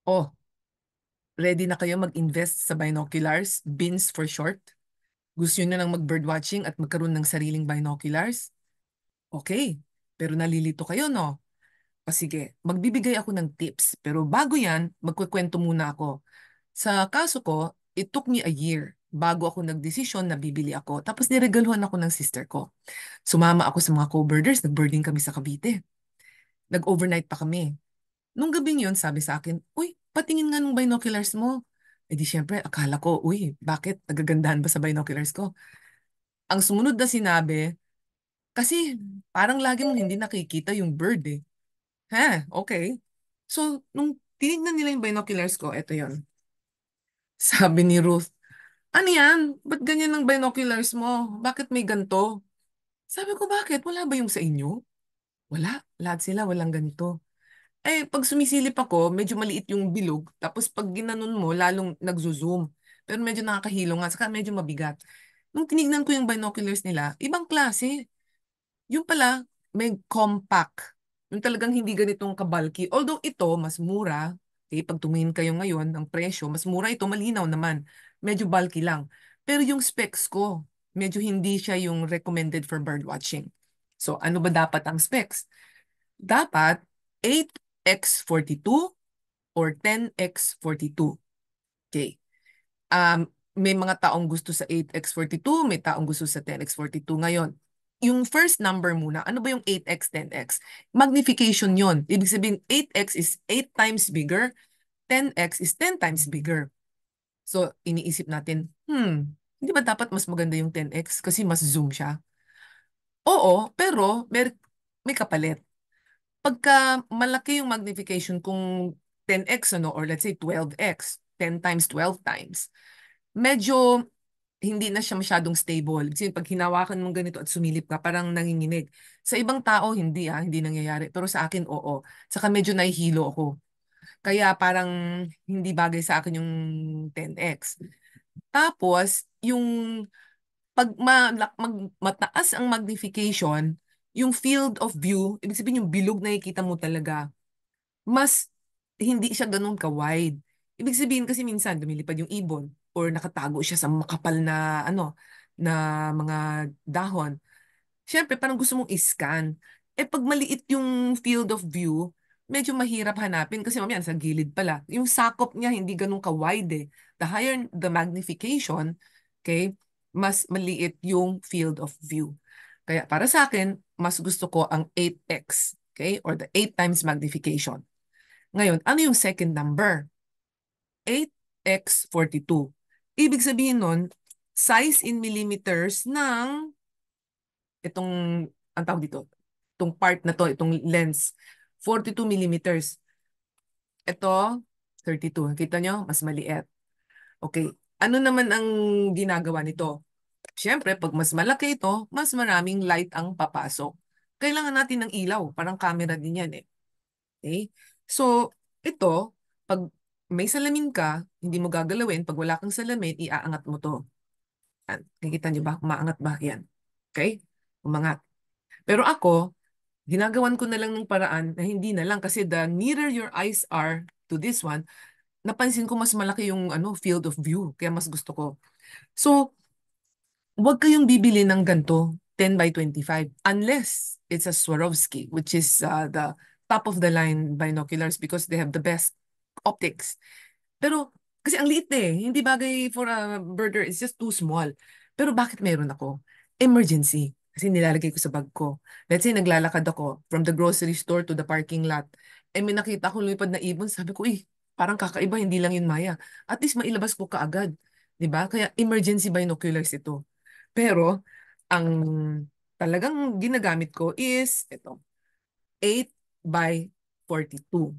Oh, ready na kayo mag-invest sa binoculars, BINS for short? Gusto nyo na lang mag-birdwatching at magkaroon ng sariling binoculars? Okay, pero nalilito kayo, no? O sige, magbibigay ako ng tips. Pero bago yan, magkukwento muna ako. Sa kaso ko, it took me a year bago ako nagdesisyon na bibili ako. Tapos niregaluhan ako ng sister ko. Sumama ako sa mga co-birders, nag-birding kami sa Cavite. Nag-overnight pa kami. Nung gabing yun, sabi sa akin, uy, patingin nga ng binoculars mo. Eh di syempre, akala ko, uy, bakit? Nagagandahan ba sa binoculars ko? Ang sumunod na sinabi, kasi parang lagi mong hindi nakikita yung bird eh. Ha, okay. So, nung tinignan nila yung binoculars ko, eto yon. Sabi ni Ruth, ano yan? Ba't ganyan ang binoculars mo? Bakit may ganto? Sabi ko, bakit? Wala ba yung sa inyo? Wala. Lahat sila walang ganito. Eh, pag sumisilip ako, medyo maliit yung bilog. Tapos pag ginanon mo, lalong nagzo-zoom. Pero medyo nakakahilo nga, saka medyo mabigat. Nung tinignan ko yung binoculars nila, ibang klase. Yung pala, may compact. Yung talagang hindi ganitong kabalki. Although ito, mas mura. Okay, pag tumingin kayo ngayon, ang presyo, mas mura ito, malinaw naman. Medyo bulky lang. Pero yung specs ko, medyo hindi siya yung recommended for birdwatching. So, ano ba dapat ang specs? Dapat 8x42 or 10x42. Okay. May mga taong gusto sa 8x42, may taong gusto sa 10x42 ngayon. Yung first number muna, ano ba yung 8x, 10x? Magnification yon. Ibig sabihin, 8x is 8 times bigger, 10x is 10 times bigger. So, iniisip natin, hindi ba dapat mas maganda yung 10x kasi mas zoom siya? Oo, pero may kapalit. Pagka malaki yung magnification kung 10x ano, or let's say 12x, 10 times, 12 times, medyo hindi na siya masyadong stable. Kasi pag hinawakan mong ganito at sumilip ka, parang nanginginig. Sa ibang tao, hindi nangyayari. Pero sa akin, oo. Saka medyo nahihilo ako. Kaya parang hindi bagay sa akin yung 10x. Tapos, yung pag mataas ang magnification, yung field of view, ibig sabihin yung bilog na nakikita mo talaga, mas hindi siya ganun ka-wide. Ibig sabihin kasi minsan lumilipad yung ibon or nakatago siya sa makapal na na mga dahon. Siyempre, parang gusto mong i-scan. Eh pag maliit yung field of view, medyo mahirap hanapin kasi mamaya sa gilid pala. Yung sakop niya hindi ganun ka-wide eh. The higher the magnification, okay, mas maliit yung field of view. Kaya para sa akin, mas gusto ko ang 8x, okay, or the 8 times magnification. Ngayon, ano yung second number? 8x42. Ibig sabihin nun, size in millimeters ng itong, ang tawag dito, itong part na to, itong lens, 42 millimeters. Ito, 32. Kita nyo? Mas maliit. Okay. Ano naman ang ginagawa nito? Siyempre, pag mas malaki ito, mas maraming light ang papasok. Kailangan natin ng ilaw. Parang camera din yan eh. Okay? So, ito, pag may salamin ka, hindi mo gagalawin. Pag wala kang salamin, iaangat mo to. Yan. Nakikita niyo ba? Umaangat ba? Yan. Okay? Umangat. Pero ako, ginagawan ko na lang ng paraan na hindi na lang kasi the nearer your eyes are to this one, napansin ko mas malaki yung field of view. Kaya mas gusto ko. So, huwag kayong bibili ng ganito, 10 by 25, unless it's a Swarovski, which is the top of the line binoculars because they have the best optics. Pero, kasi ang liit eh, hindi bagay for a birder, it's just too small. Pero bakit meron ako? Emergency. Kasi nilalagay ko sa bag ko. Let's say, naglalakad ako from the grocery store to the parking lot. Eh, may nakita ko lumipad na ibon. Sabi ko, parang kakaiba, hindi lang yun Maya. At least mailabas ko kaagad. 'Di ba? Kaya emergency binoculars ito. Pero, ang talagang ginagamit ko is ito, 8 by 42.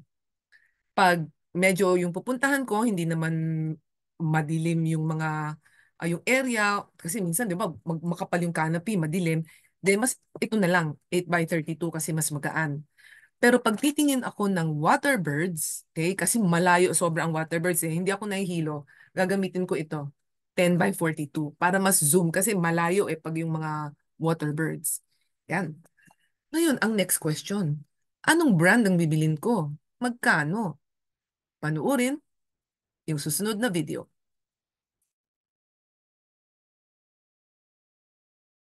Pag medyo yung pupuntahan ko, hindi naman madilim yung yung area, kasi minsan, di ba, makapal yung canopy, madilim, then mas, ito na lang, 8 by 32 kasi mas magaan. Pero pag titingin ako ng waterbirds, okay, kasi malayo sobra ang waterbirds eh, hindi ako nahihilo, gagamitin ko ito, 10 by 42, para mas zoom kasi malayo eh pag yung mga waterbirds. Yan. Ngayon, ang next question. Anong brand ang bibilin ko? Magkano? panuurin yung susunod na video.